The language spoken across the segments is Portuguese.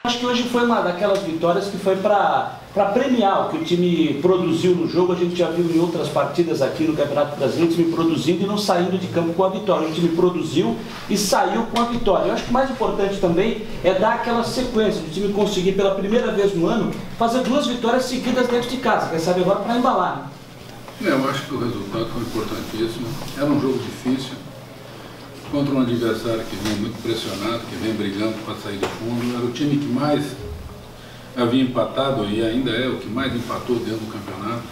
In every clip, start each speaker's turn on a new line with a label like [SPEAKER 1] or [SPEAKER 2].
[SPEAKER 1] Acho que hoje foi uma daquelas vitórias que foi para premiar o que o time produziu no jogo. A gente já viu em outras partidas aqui no Campeonato Brasileiro o time produzindo e não saindo de campo com a vitória. O time produziu e saiu com a vitória. Eu acho que o mais importante também é dar aquela sequência, do time conseguir pela primeira vez no ano fazer 2 vitórias seguidas dentro de casa, quem sabe agora para embalar.
[SPEAKER 2] Eu acho que o resultado foi importantíssimo. Era um jogo difícil, contra um adversário que vinha muito pressionado, que vinha brigando para sair do fundo. Era o time que mais havia empatado e ainda é o que mais empatou dentro do campeonato.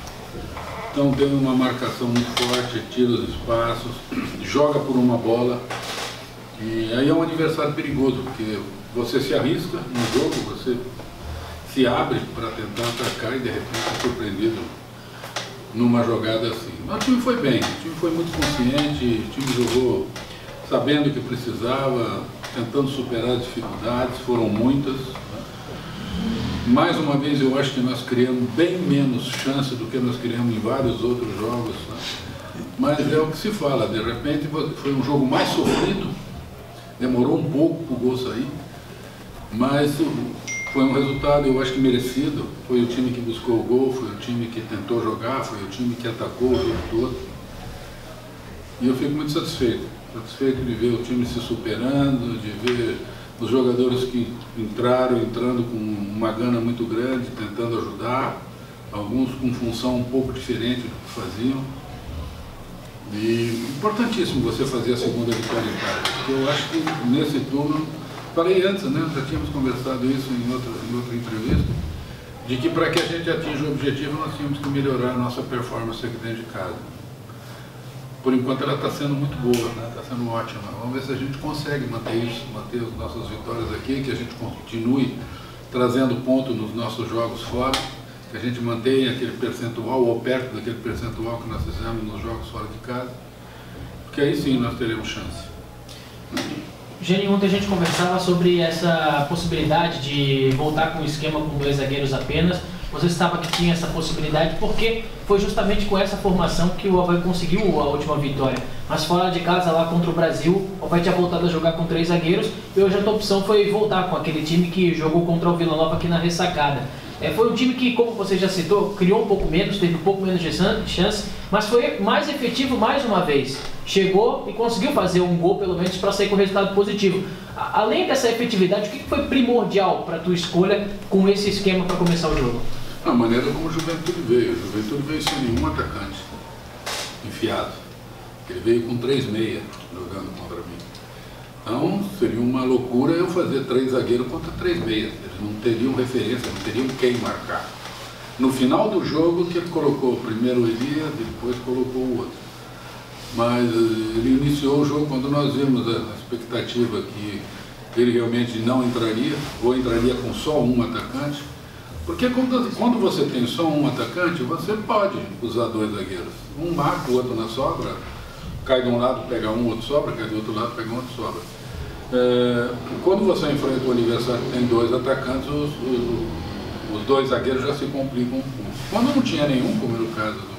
[SPEAKER 2] Então teve uma marcação muito forte, tira os espaços, joga por uma bola. E aí é um adversário perigoso, porque você se arrisca no jogo, você se abre para tentar atacar e de repente é surpreendido numa jogada assim. Mas o time foi bem, o time foi muito consciente, o time jogou sabendo o que precisava, tentando superar as dificuldades, foram muitas. Mais uma vez eu acho que nós criamos bem menos chance do que nós criamos em vários outros jogos, né? Mas é o que se fala, de repente foi um jogo mais sofrido, demorou um pouco para o gol sair, mas foi um resultado, eu acho que merecido. Foi o time que buscou o gol, foi o time que tentou jogar, foi o time que atacou o jogo todo. E eu fico muito satisfeito de ver o time se superando, de ver os jogadores que entrando com uma gana muito grande, tentando ajudar, alguns com função um pouco diferente do que faziam. E importantíssimo você fazer a segunda vitória em casa, porque eu acho que nesse turno, falei antes, né, já tínhamos conversado isso em outra entrevista, de que para que a gente atinja o objetivo nós tínhamos que melhorar a nossa performance aqui dentro de casa. Por enquanto ela está sendo muito boa, né? Está sendo ótima. Vamos ver se a gente consegue manter isso, manter as nossas vitórias aqui, que a gente continue trazendo ponto nos nossos jogos fora, que a gente mantenha aquele percentual, ou perto daquele percentual que nós fizemos nos jogos fora de casa, porque aí sim nós teremos chance.
[SPEAKER 3] Geninho, ontem a gente conversava sobre essa possibilidade de voltar com um esquema com 2 zagueiros apenas. Você estava que tinha essa possibilidade porque foi justamente com essa formação que o Avaí conseguiu a última vitória. Mas fora de casa, lá contra o Brasil, o Avaí tinha voltado a jogar com 3 zagueiros e hoje a tua opção foi voltar com aquele time que jogou contra o Vila Nova aqui na ressacada. Foi um time que, como você já citou, criou um pouco menos, teve um pouco menos de chance, mas foi mais efetivo mais uma vez. Chegou e conseguiu fazer um gol, pelo menos, para sair com resultado positivo. Além dessa efetividade, o que foi primordial para a tua escolha com esse esquema para começar o jogo?
[SPEAKER 2] A maneira como o Juventude veio. O Juventude veio sem nenhum atacante enfiado. Ele veio com 3 meias jogando contra mim. Então seria uma loucura eu fazer 3 zagueiros contra 3 meias. Eles não teriam referência, não teriam quem marcar. No final do jogo que ele colocou primeiro o Elias, depois colocou o outro. Mas ele iniciou o jogo quando nós vimos a expectativa que ele realmente não entraria, ou entraria com só um atacante. Porque quando você tem só um atacante, você pode usar 2 zagueiros. Um marca, o outro na sobra, cai de um lado, pega um, outro sobra, cai do outro lado, pega um, outro sobra. Quando você enfrenta um adversário que tem 2 atacantes, os 2 zagueiros já se complicam um pouco. Quando não tinha nenhum, como era o caso do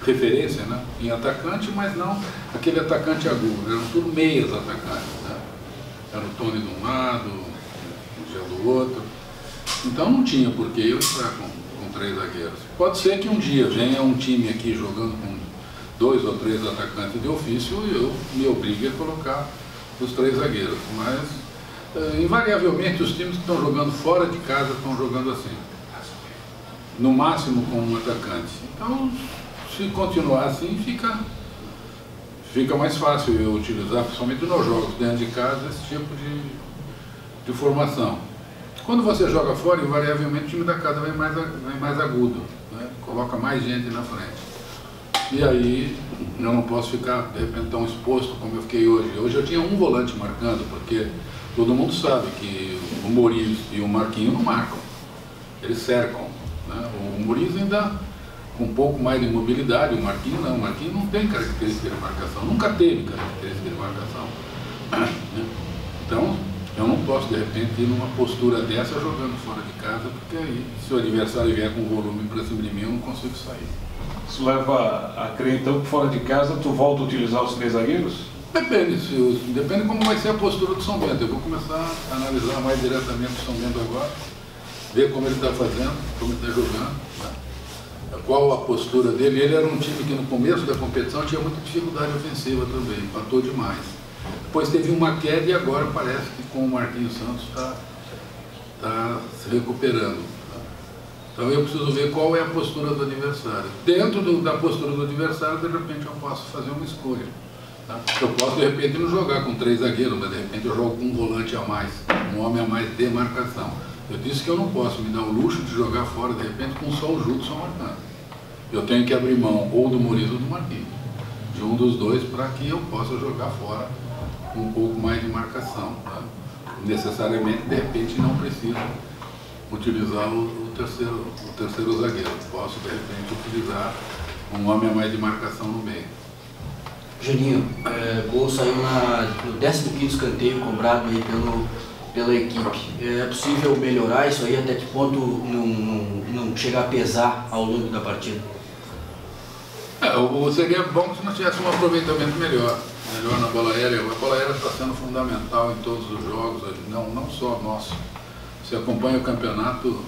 [SPEAKER 2] referência, né, em atacante, mas não aquele atacante agudo, eram tudo meias atacantes. Né? Era o Tony de um lado, o Gel do outro. Então não tinha por que eu entrar com 3 zagueiros. Pode ser que um dia venha um time aqui jogando com 2 ou 3 atacantes de ofício e eu me obrigue a colocar os 3 zagueiros. Mas, invariavelmente, os times que estão jogando fora de casa estão jogando assim. No máximo com um atacante. Então, se continuar assim, fica mais fácil eu utilizar, principalmente nos jogos dentro de casa, esse tipo de formação. Quando você joga fora, invariavelmente o time da casa vem mais agudo, né? Coloca mais gente na frente. E aí eu não posso ficar, de repente, tão exposto como eu fiquei hoje. Hoje eu tinha um volante marcando, porque todo mundo sabe que o Moriz e o Marquinhos não marcam, eles cercam. Né? O Moriz ainda com um pouco mais de mobilidade, o Marquinhos não. O Marquinhos não tem característica de marcação, nunca teve característica de marcação. Então, eu não posso, de repente, ir numa postura dessa jogando fora de casa, porque aí, se o adversário vier com volume para cima de mim, eu não consigo sair.
[SPEAKER 4] Isso leva a crer, então, que fora de casa tu volta a utilizar os 3 zagueiros?
[SPEAKER 2] Depende como vai ser a postura do São Bento. Eu vou começar a analisar mais diretamente o São Bento agora, ver como ele está fazendo, como ele está jogando, né? Qual a postura dele. Ele era um time que no começo da competição tinha muita dificuldade ofensiva também, empatou demais. Depois teve uma queda e agora parece que com o Marquinhos Santos está se recuperando. Então eu preciso ver qual é a postura do adversário. Dentro da postura do adversário, de repente eu posso fazer uma escolha. Tá? Eu posso de repente não jogar com 3 zagueiros, mas de repente eu jogo com um volante a mais, um homem a mais de marcação. Eu disse que eu não posso me dar o luxo de jogar fora de repente com só o Júlio só marcando. Eu tenho que abrir mão ou do Murilo ou do Marquinhos, de um dos dois, para que eu possa jogar fora com um pouco mais de marcação. Tá? Necessariamente, de repente, não preciso utilizar o terceiro zagueiro. Posso, de repente, utilizar um homem a mais de marcação no meio.
[SPEAKER 4] Juninho, gol saiu no 15º escanteio cobrado aí pela equipe. É possível melhorar isso aí? Até que ponto não chega a pesar ao longo da partida?
[SPEAKER 2] Seria bom se nós tivéssemos um aproveitamento melhor na bola aérea. A bola aérea está sendo fundamental em todos os jogos, não só nosso. Você acompanha o campeonato,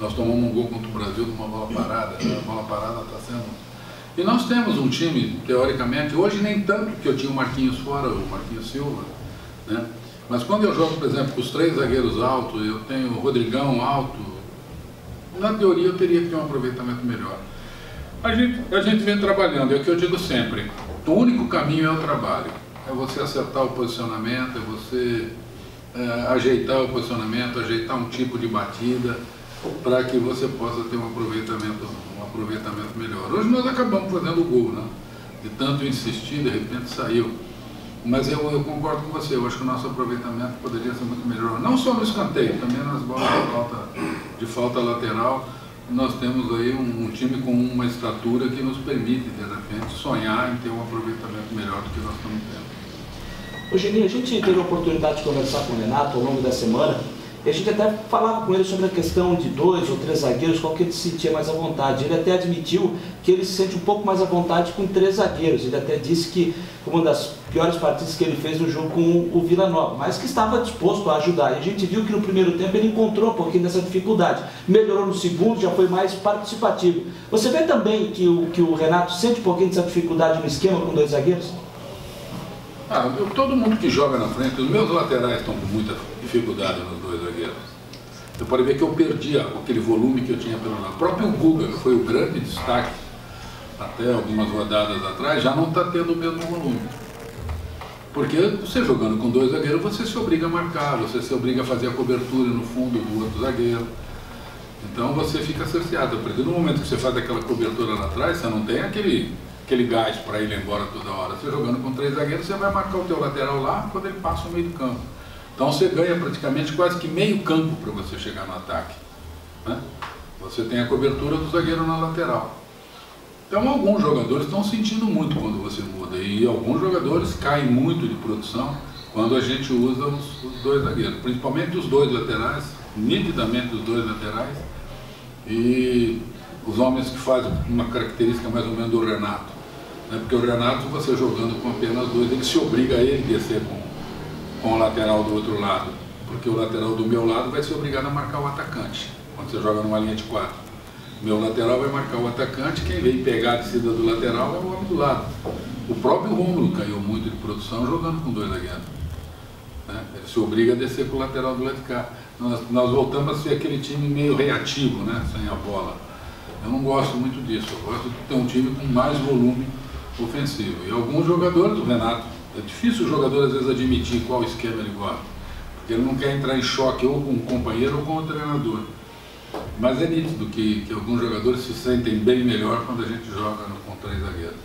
[SPEAKER 2] nós tomamos um gol contra o Brasil numa bola parada. A bola parada está sendo... E nós temos um time, teoricamente, hoje nem tanto, que eu tinha o Marquinhos fora, o Marquinhos Silva, né? Mas quando eu jogo, por exemplo, com os 3 zagueiros altos, eu tenho o Rodrigão alto, na teoria eu teria que ter um aproveitamento melhor. A gente vem trabalhando, é o que eu digo sempre, o único caminho é o trabalho, é você acertar o posicionamento, é você ajeitar o posicionamento, ajeitar um tipo de batida, para que você possa ter um aproveitamento melhor. Hoje nós acabamos fazendo o gol, né? De tanto insistir, de repente saiu. Mas eu concordo com você, eu acho que o nosso aproveitamento poderia ser muito melhor. Não só no escanteio, também nas bolas de falta lateral. Nós temos aí um time com uma estatura que nos permite, de repente, sonhar em ter um aproveitamento melhor do que nós estamos tendo.
[SPEAKER 1] Ô Geninho, a gente teve a oportunidade de conversar com o Renato ao longo da semana e a gente até falava com ele sobre a questão de 2 ou 3 zagueiros, qual que ele se sentia mais à vontade. Ele até admitiu que ele se sente um pouco mais à vontade com 3 zagueiros. Ele até disse que foi uma das piores partidas que ele fez no jogo com o Vila Nova, mas que estava disposto a ajudar. E a gente viu que no primeiro tempo ele encontrou um pouquinho dessa dificuldade. Melhorou no segundo, já foi mais participativo. Você vê também que o Renato sente um pouquinho dessa dificuldade no esquema com 2 zagueiros?
[SPEAKER 2] Todo mundo que joga na frente, os meus laterais estão com muita dificuldade nos 2 zagueiros. Você pode ver que eu perdi aquele volume que eu tinha pelo lado. O próprio Guga, que foi o grande destaque até algumas rodadas atrás, já não está tendo o mesmo volume. Porque você jogando com 2 zagueiros, você se obriga a marcar, você se obriga a fazer a cobertura no fundo do outro zagueiro. Então você fica cerceado. A partir do momento que você faz aquela cobertura lá atrás, você não tem aquele gás para ir embora toda hora. Você jogando com 3 zagueiros, você vai marcar o teu lateral lá quando ele passa o meio do campo. Então você ganha praticamente quase que meio campo para você chegar no ataque, né? Você tem a cobertura do zagueiro na lateral. Então alguns jogadores estão sentindo muito quando você muda, e alguns jogadores caem muito de produção quando a gente usa os 2 zagueiros, principalmente os 2 laterais, nitidamente os 2 laterais, e os homens que fazem uma característica mais ou menos do Renato, né? Porque o Renato, você jogando com apenas 2, ele se obriga a ele descer com o lateral do outro lado, porque o lateral do meu lado vai ser obrigado a marcar o atacante, quando você joga numa linha de 4. Meu lateral vai marcar o atacante, quem vem pegar a descida do lateral é o homem do lado. O próprio Rômulo caiu muito de produção jogando com 2 zagueiros, né? Ele se obriga a descer com o lateral do lado de cá. Nós voltamos a ser aquele time meio reativo, né? Sem a bola. Eu não gosto muito disso, eu gosto de ter um time com mais volume ofensivo. E alguns jogadores, o Renato, é difícil o jogador às vezes admitir qual esquema ele gosta, porque ele não quer entrar em choque ou com o companheiro ou com o treinador. Mas é nítido que alguns jogadores se sentem bem melhor quando a gente joga com 3 zagueiros.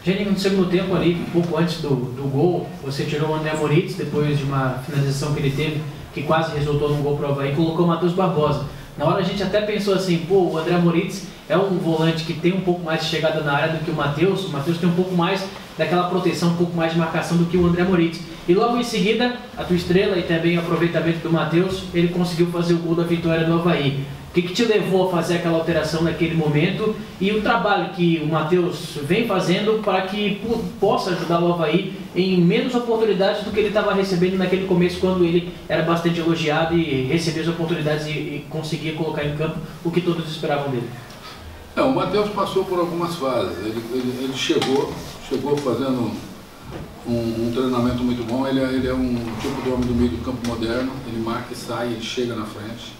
[SPEAKER 3] Geninho, no segundo tempo ali, um pouco antes do gol, você tirou o André Moritz, depois de uma finalização que ele teve, que quase resultou num gol para o Avaí, e colocou o Matheus Barbosa. Na hora a gente até pensou assim, o André Moritz é um volante que tem um pouco mais de chegada na área do que o Matheus tem um pouco mais daquela proteção, um pouco mais de marcação do que o André Moritz. E logo em seguida, a tua estrela e também o aproveitamento do Matheus, ele conseguiu fazer o gol da vitória do Avaí. que te levou a fazer aquela alteração naquele momento e o trabalho que o Matheus vem fazendo para que possa ajudar o Avaí em menos oportunidades do que ele estava recebendo naquele começo, quando ele era bastante elogiado e recebia as oportunidades e conseguia colocar em campo o que todos esperavam dele.
[SPEAKER 2] O Matheus passou por algumas fases. Ele chegou fazendo um treinamento muito bom. Ele é um tipo de homem do meio do campo moderno. Ele marca e sai, ele chega na frente.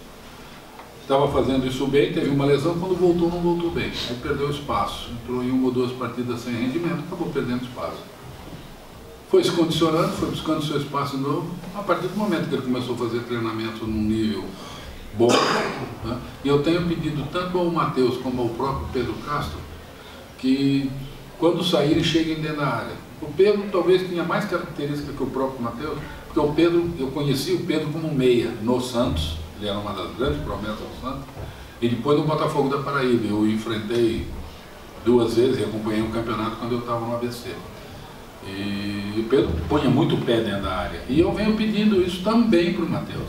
[SPEAKER 2] Estava fazendo isso bem, teve uma lesão, quando voltou não voltou bem. Aí perdeu espaço. Entrou em 1 ou 2 partidas sem rendimento, acabou perdendo espaço. Foi se condicionando, foi buscando seu espaço novo. A partir do momento que ele começou a fazer treinamento num nível bom, né? E eu tenho pedido tanto ao Matheus como ao próprio Pedro Castro que quando saírem cheguem dentro da área. O Pedro talvez tenha mais característica que o próprio Matheus, porque o Pedro, eu conheci o Pedro como meia no Santos, ele era uma das grandes promessas do Santos, e depois no Botafogo da Paraíba. Eu o enfrentei 2 vezes e acompanhei o campeonato quando eu estava no ABC. E o Pedro punha muito o pé dentro da área. E eu venho pedindo isso também para o Matheus,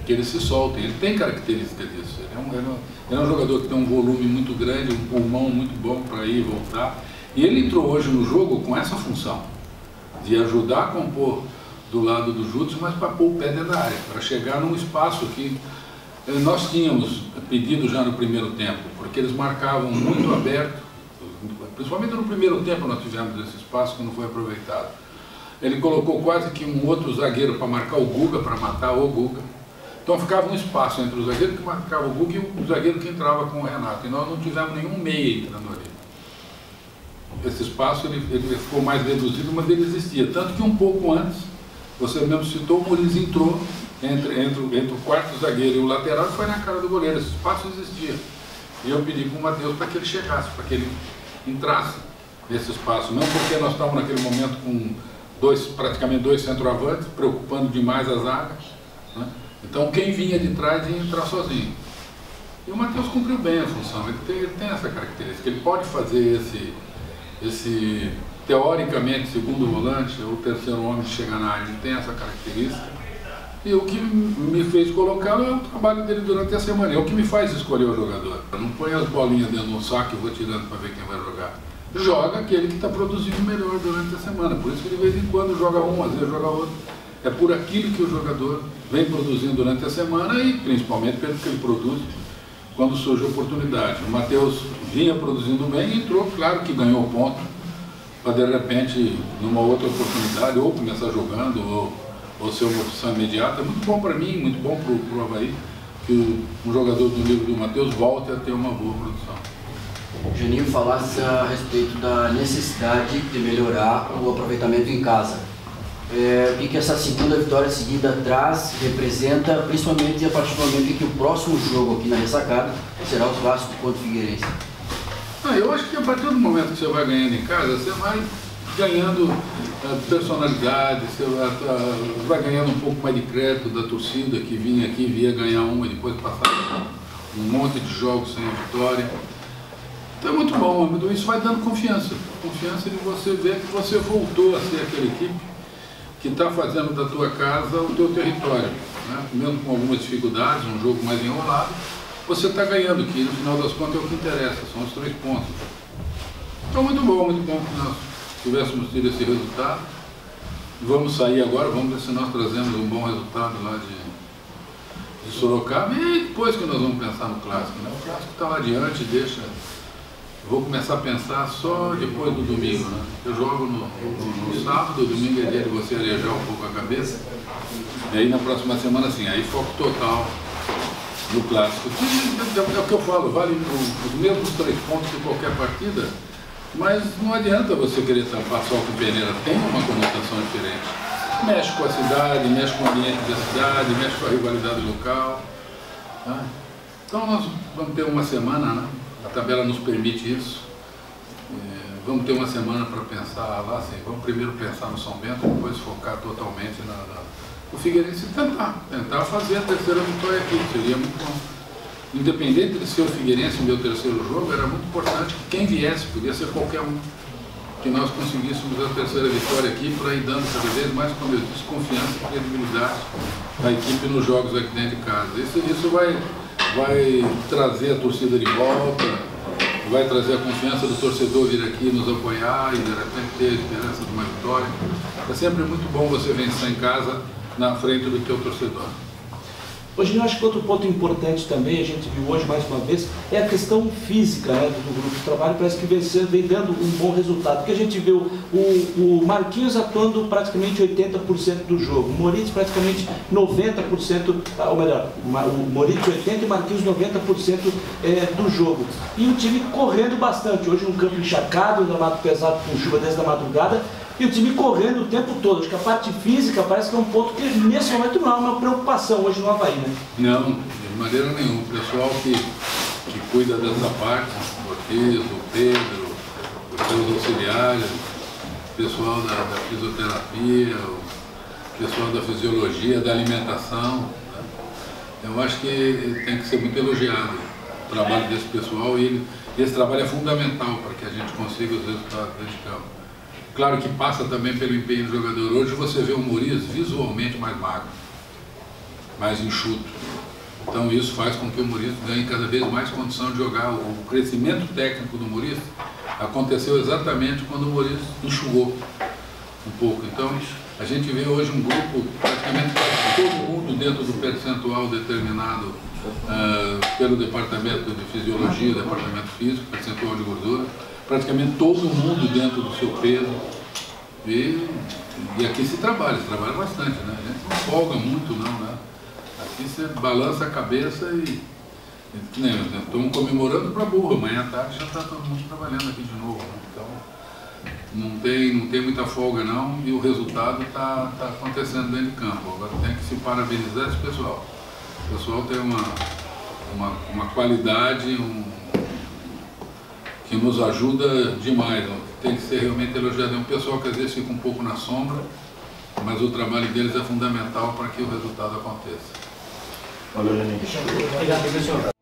[SPEAKER 2] que ele se solte. Ele tem características disso. Ele é um jogador que tem um volume muito grande, um pulmão muito bom para ir e voltar. E ele entrou hoje no jogo com essa função, de ajudar a compor do lado do Júlio, mas para pôr o pé dentro da área, para chegar num espaço que nós tínhamos pedido já no primeiro tempo, porque eles marcavam muito aberto, principalmente no primeiro tempo nós tivemos esse espaço que não foi aproveitado. Ele colocou quase que um outro zagueiro para marcar o Guga, para matar o Guga. Então ficava um espaço entre o zagueiro que marcava o Guga e o zagueiro que entrava com o Renato, e nós não tivemos nenhum meia entrando ali. Esse espaço ele ficou mais reduzido, mas ele existia, tanto que um pouco antes, você mesmo citou, o Muniz entrou entre o quarto zagueiro e o lateral e foi na cara do goleiro. Esse espaço existia. E eu pedi para o Matheus para que ele chegasse, para que ele entrasse nesse espaço. Não porque nós estávamos naquele momento com praticamente dois centroavantes, preocupando demais a zaga, né? Então quem vinha de trás ia entrar sozinho. E o Matheus cumpriu bem a função. Ele tem essa característica. Ele pode fazer esse teoricamente, segundo volante, ou terceiro homem de chegar na área, ele tem essa característica. E o que me fez colocá-lo é o trabalho dele durante a semana. É o que me faz escolher o jogador. Eu não ponho as bolinhas dentro do saco e vou tirando para ver quem vai jogar. Joga aquele que está produzindo melhor durante a semana. Por isso que de vez em quando joga um, às vezes joga outro. É por aquilo que o jogador vem produzindo durante a semana e principalmente pelo que ele produz quando surge a oportunidade. O Matheus vinha produzindo bem e entrou, claro que ganhou ponto, para de repente, numa outra oportunidade, ou começar jogando, ou ser uma opção imediata. É muito bom para mim, muito bom para o Avaí, que um jogador do nível do Matheus volte a ter uma boa produção.
[SPEAKER 4] Juninho, falasse a respeito da necessidade de melhorar o aproveitamento em casa. O que essa segunda vitória seguida traz, representa, principalmente a partir do momento em que o próximo jogo aqui na Ressacada será o clássico contra o Figueirense?
[SPEAKER 2] Eu acho que a partir do momento que você vai ganhando em casa, você vai ganhando personalidade, você vai ganhando um pouco mais de crédito da torcida que vinha aqui, via ganhar uma e depois passar um monte de jogos sem a vitória. Então é muito bom, isso vai dando confiança de você ver que você voltou a ser aquela equipe que está fazendo da tua casa o teu território, né? Mesmo com algumas dificuldades, um jogo mais enrolado, você está ganhando, que no final das contas é o que interessa, são os 3 pontos. Então muito bom que nós tivéssemos tido esse resultado. Vamos sair agora, vamos ver se nós trazemos um bom resultado lá de Sorocaba e depois que nós vamos pensar no clássico, né? O clássico está lá adiante, deixa. Vou começar a pensar só depois do domingo, né? Eu jogo no sábado, o domingo é dia de você arejar um pouco a cabeça. E aí na próxima semana, assim, aí foco total no clássico. É o que eu falo, vale os mesmos 3 pontos de qualquer partida, mas não adianta você querer tampar só com peneira, tem uma conotação diferente. Mexe com a cidade, mexe com o ambiente da cidade, mexe com a rivalidade local. Tá? Então nós vamos ter uma semana, né? A tabela nos permite isso. Vamos ter uma semana para pensar lá, assim, vamos primeiro pensar no São Bento, depois focar totalmente no Figueirense e tentar fazer a terceira vitória aqui, seria muito bom. Independente de ser o Figueirense o meu terceiro jogo, era muito importante que quem viesse, podia ser qualquer um, que nós conseguíssemos a terceira vitória aqui para ir dando cada vez mais, como eu disse, confiança e credibilidade da equipe nos jogos aqui dentro de casa. Isso vai vai trazer a torcida de volta, vai trazer a confiança do torcedor vir aqui nos apoiar e de repente ter a esperança de uma vitória. É sempre muito bom você vencer em casa na frente do teu torcedor.
[SPEAKER 1] Hoje eu acho que outro ponto importante também, a gente viu hoje mais uma vez, é a questão física, né, do grupo de trabalho, parece que vem dando um bom resultado, porque a gente viu o Marquinhos atuando praticamente 80% do jogo, o Moritz praticamente 90%, ou melhor, o Moritz 80% e o Marquinhos 90% do jogo. E o time correndo bastante, hoje um campo encharcado, um gramado pesado com chuva desde a madrugada, e o time correndo o tempo todo. Acho que a parte física parece que é um ponto que nesse momento não é uma preocupação hoje no Avaí, né?
[SPEAKER 2] Não, de maneira nenhuma. O pessoal que cuida dessa parte, o Ortiz, o Pedro, os seus auxiliares, o pessoal da fisioterapia, o pessoal da fisiologia, da alimentação, né? Eu acho que tem que ser muito elogiado o trabalho desse pessoal e esse trabalho é fundamental para que a gente consiga os resultados dentro de campo. Claro que passa também pelo empenho do jogador. Hoje você vê o Moritz visualmente mais magro, mais enxuto. Então isso faz com que o Moritz ganhe cada vez mais condição de jogar. O crescimento técnico do Moritz aconteceu exatamente quando o Moritz enxugou um pouco. Então a gente vê hoje um grupo, praticamente todo mundo dentro do percentual determinado pelo departamento de fisiologia, departamento físico, percentual de gordura. Praticamente todo mundo dentro do seu peso e aqui se trabalha bastante, né? A gente não folga muito não, né? Aqui você balança a cabeça e estamos comemorando para burro, amanhã à tarde já está todo mundo trabalhando aqui de novo, né? Então não tem muita folga não e o resultado está acontecendo dentro de campo. Agora tem que se parabenizar esse pessoal. O pessoal tem uma qualidade, que nos ajuda demais, tem que ser realmente elogiado. É um pessoal que às vezes fica um pouco na sombra, mas o trabalho deles é fundamental para que o resultado aconteça.
[SPEAKER 1] Valeu, Lenin.
[SPEAKER 3] Obrigado, professor.